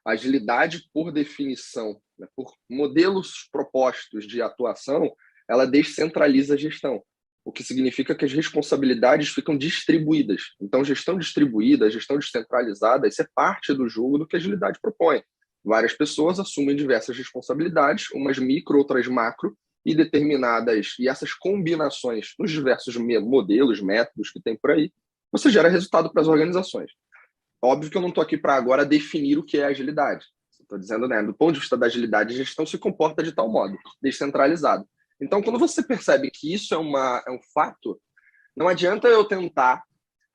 A agilidade, por definição, né, por modelos propostos de atuação, ela descentraliza a gestão, o que significa que as responsabilidades ficam distribuídas. Então, gestão distribuída, gestão descentralizada, isso é parte do jogo do que a agilidade propõe. Várias pessoas assumem diversas responsabilidades, umas micro, outras macro, e essas combinações nos diversos modelos, métodos que tem por aí, você gera resultado para as organizações. Óbvio que eu não estou aqui para agora definir o que é agilidade. Estou dizendo, né, do ponto de vista da agilidade, a gestão se comporta de tal modo, descentralizado. Então, quando você percebe que isso é um fato, não adianta eu tentar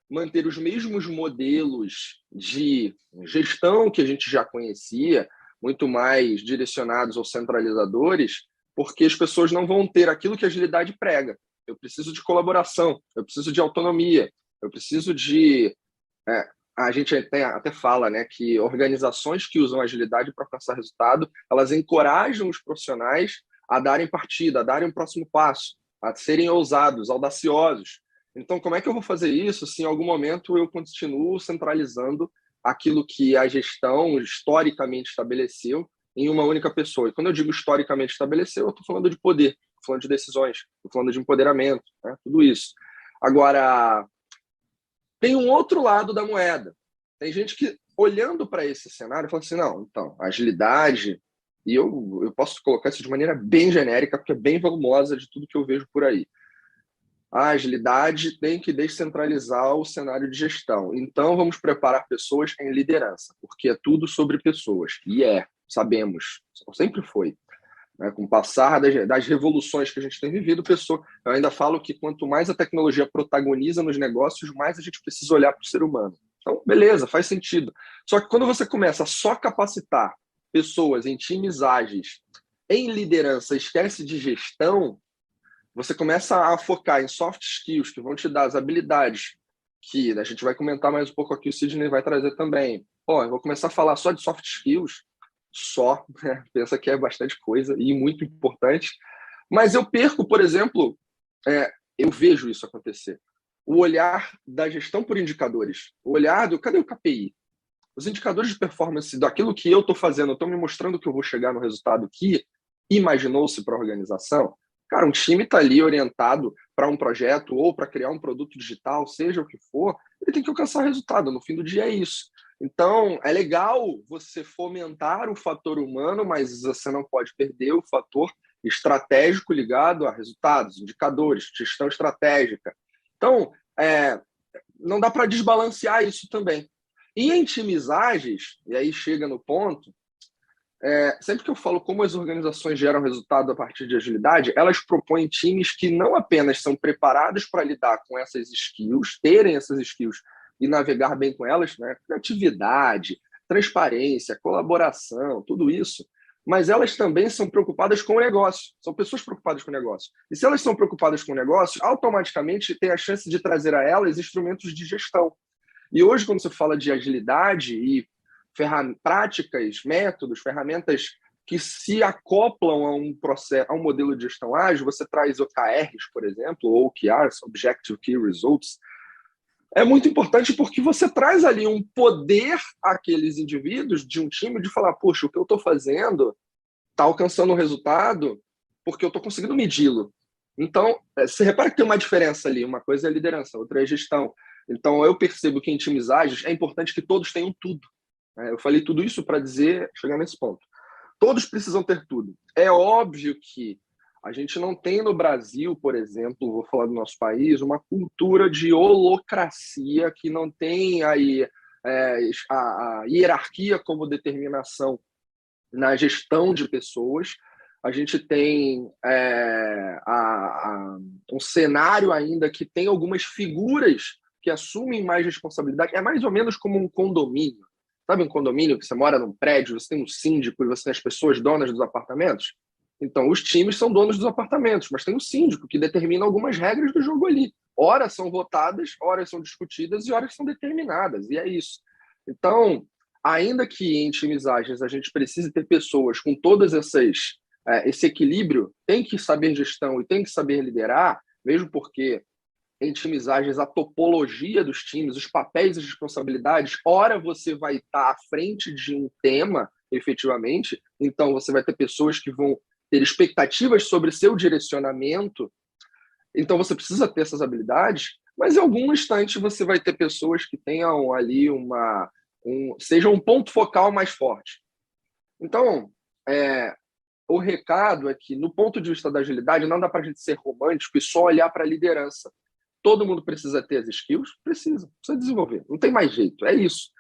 manter os mesmos modelos de gestão que a gente já conhecia, muito mais direcionados ou centralizadores, porque as pessoas não vão ter aquilo que a agilidade prega. Eu preciso de colaboração, eu preciso de autonomia, eu preciso de... a gente até fala, né, que organizações que usam agilidade para alcançar resultado, elas encorajam os profissionais a darem partida, a darem um próximo passo, a serem ousados, audaciosos. Então, como é que eu vou fazer isso se em algum momento eu continuo centralizando aquilo que a gestão historicamente estabeleceu em uma única pessoa? E quando eu digo historicamente estabeleceu, eu estou falando de poder, estou falando de decisões, estou falando de empoderamento, né? Tudo isso. Agora, tem um outro lado da moeda. Tem gente que, olhando para esse cenário, fala assim, não, então, a agilidade, e eu posso colocar isso de maneira bem genérica, porque é bem volumosa de tudo que eu vejo por aí. A agilidade tem que descentralizar o cenário de gestão. Então, vamos preparar pessoas em liderança, porque é tudo sobre pessoas. E sabemos, sempre foi. Né? Com o passar das revoluções que a gente tem vivido, eu ainda falo que quanto mais a tecnologia protagoniza nos negócios, mais a gente precisa olhar para o ser humano. Então, beleza, faz sentido. Só que quando você começa a só capacitar pessoas em times ágeis, em liderança, esquece de gestão, você começa a focar em soft skills que vão te dar as habilidades que a gente vai comentar mais um pouco aqui, o Sidney vai trazer também. Pô, eu vou começar a falar só de soft skills, né? Pensa que é bastante coisa e muito importante. Mas eu perco, por exemplo, eu vejo isso acontecer. O olhar da gestão por indicadores. O olhar cadê o KPI? Os indicadores de performance daquilo que eu estou fazendo, estão me mostrando que eu vou chegar no resultado que imaginou-se para a organização. Cara, um time está ali orientado para um projeto ou para criar um produto digital, seja o que for, ele tem que alcançar resultado. No fim do dia é isso. Então, é legal você fomentar o fator humano, mas você não pode perder o fator estratégico ligado a resultados, indicadores, gestão estratégica. Então, não dá para desbalancear isso também. E em times ágeis, e aí chega no ponto, sempre que eu falo como as organizações geram resultado a partir de agilidade, elas propõem times que não apenas são preparados para lidar com essas skills, terem essas skills e navegar bem com elas, né? Criatividade, transparência, colaboração, tudo isso, mas elas também são preocupadas com o negócio, são pessoas preocupadas com o negócio. E se elas são preocupadas com o negócio, automaticamente tem a chance de trazer a elas instrumentos de gestão. E hoje, quando você fala de agilidade e práticas, métodos, ferramentas que se acoplam a um processo, a um modelo de gestão ágil, você traz OKRs, por exemplo, ou OKRs, Objective Key Results, é muito importante porque você traz ali um poder àqueles indivíduos de um time de falar, poxa, o que eu estou fazendo está alcançando um resultado porque eu estou conseguindo medi-lo. Então, você repara que tem uma diferença ali, uma coisa é liderança, outra é gestão. Então, eu percebo que em times ágeis é importante que todos tenham tudo. Eu falei tudo isso para chegar nesse ponto. Todos precisam ter tudo. É óbvio que a gente não tem no Brasil, por exemplo, vou falar do nosso país, uma cultura de holocracia que não tem aí a hierarquia como determinação na gestão de pessoas. A gente tem um cenário ainda que tem algumas figuras que assumem mais responsabilidade. É mais ou menos como um condomínio. Sabe um condomínio que você mora num prédio, você tem um síndico e você tem as pessoas donas dos apartamentos? Então, os times são donos dos apartamentos, mas tem um síndico que determina algumas regras do jogo ali. Horas são votadas, horas são discutidas e horas são determinadas, e é isso. Então, ainda que em times ágeis a gente precise ter pessoas com todas esse equilíbrio, tem que saber gestão e tem que saber liderar, mesmo porque em times ágeis a topologia dos times, os papéis e as responsabilidades. Ora, você vai estar à frente de um tema, efetivamente, então você vai ter pessoas que vão ter expectativas sobre seu direcionamento, então você precisa ter essas habilidades, mas em algum instante você vai ter pessoas que tenham ali seja um ponto focal mais forte. Então, o recado é que, no ponto de vista da agilidade, não dá para a gente ser romântico e só olhar para a liderança. Todo mundo precisa ter as skills? Precisa desenvolver. Não tem mais jeito, é isso.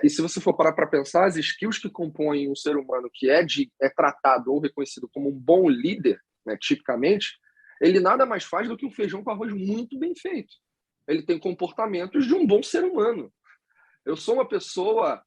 E se você for parar para pensar, as skills que compõem um ser humano que é tratado ou reconhecido como um bom líder, né, tipicamente, ele nada mais faz do que um feijão com arroz muito bem feito. Ele tem comportamentos de um bom ser humano. Eu sou uma pessoa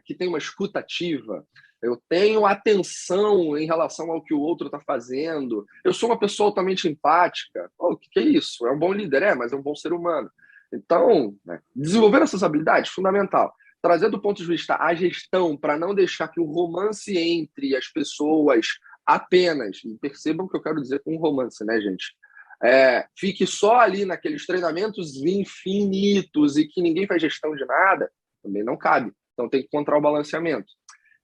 que tem uma escuta ativa, eu tenho atenção em relação ao que o outro está fazendo, eu sou uma pessoa altamente empática. O que é isso? É um bom líder, mas é um bom ser humano. Então, desenvolver essas habilidades, fundamental. Trazer do ponto de vista a gestão, para não deixar que o romance entre as pessoas apenas, e percebam o que eu quero dizer com romance, né, gente? Fique só ali naqueles treinamentos infinitos e que ninguém faz gestão de nada, também não cabe. Então tem que encontrar o balanceamento.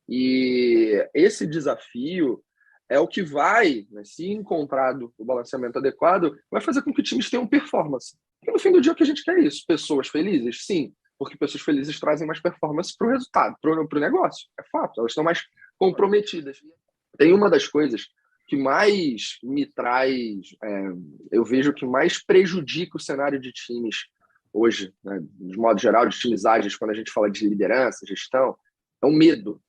E esse desafio é o que vai, né, se encontrado o balanceamento adequado, vai fazer com que times tenham performance. E no fim do dia o que a gente quer é isso. Pessoas felizes? Sim, porque pessoas felizes trazem mais performance para o resultado, para o negócio. É fato, elas estão mais comprometidas. Tem uma das coisas que mais me traz, eu vejo que mais prejudica o cenário de times hoje, né, de modo geral, de times ágeis, quando a gente fala de liderança, gestão, é o medo.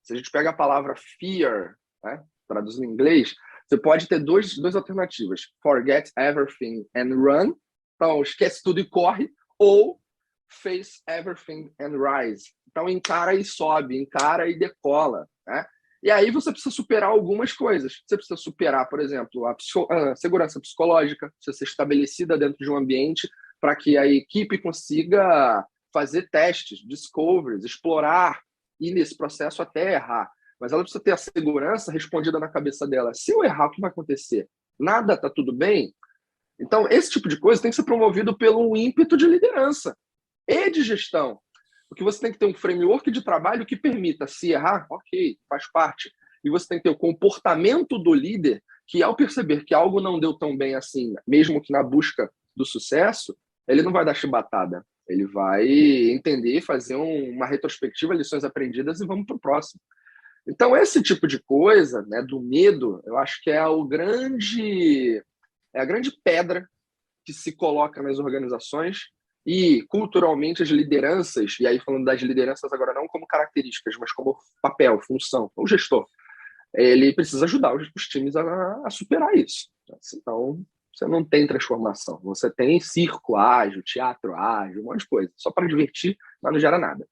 Se a gente pega a palavra fear, né, traduzindo em inglês, você pode ter duas alternativas. Forget everything and run. Então, esquece tudo e corre. Ou face everything and rise. Então, encara e sobe, encara e decola, né? E aí você precisa superar algumas coisas. Você precisa superar, por exemplo, a segurança psicológica, precisa ser estabelecida dentro de um ambiente para que a equipe consiga fazer testes, discoveries, explorar, ir nesse processo até errar. Mas ela precisa ter a segurança respondida na cabeça dela. Se eu errar, o que vai acontecer? Nada, está tudo bem? Então, esse tipo de coisa tem que ser promovido pelo ímpeto de liderança e de gestão. Porque você tem que ter um framework de trabalho que permita, se errar, ok, faz parte. E você tem que ter o comportamento do líder que, ao perceber que algo não deu tão bem assim, mesmo que na busca do sucesso, ele não vai dar chibatada. Ele vai entender, fazer uma retrospectiva, lições aprendidas e vamos para o próximo. Então, esse tipo de coisa, né, do medo, eu acho que é a grande pedra que se coloca nas organizações e, culturalmente, as lideranças, e aí falando das lideranças agora não como características, mas como papel, função, o gestor, ele precisa ajudar os times a superar isso. Senão, você não tem transformação. Você tem circo ágil, teatro ágil, um monte de coisa. Só para divertir, mas não gera nada.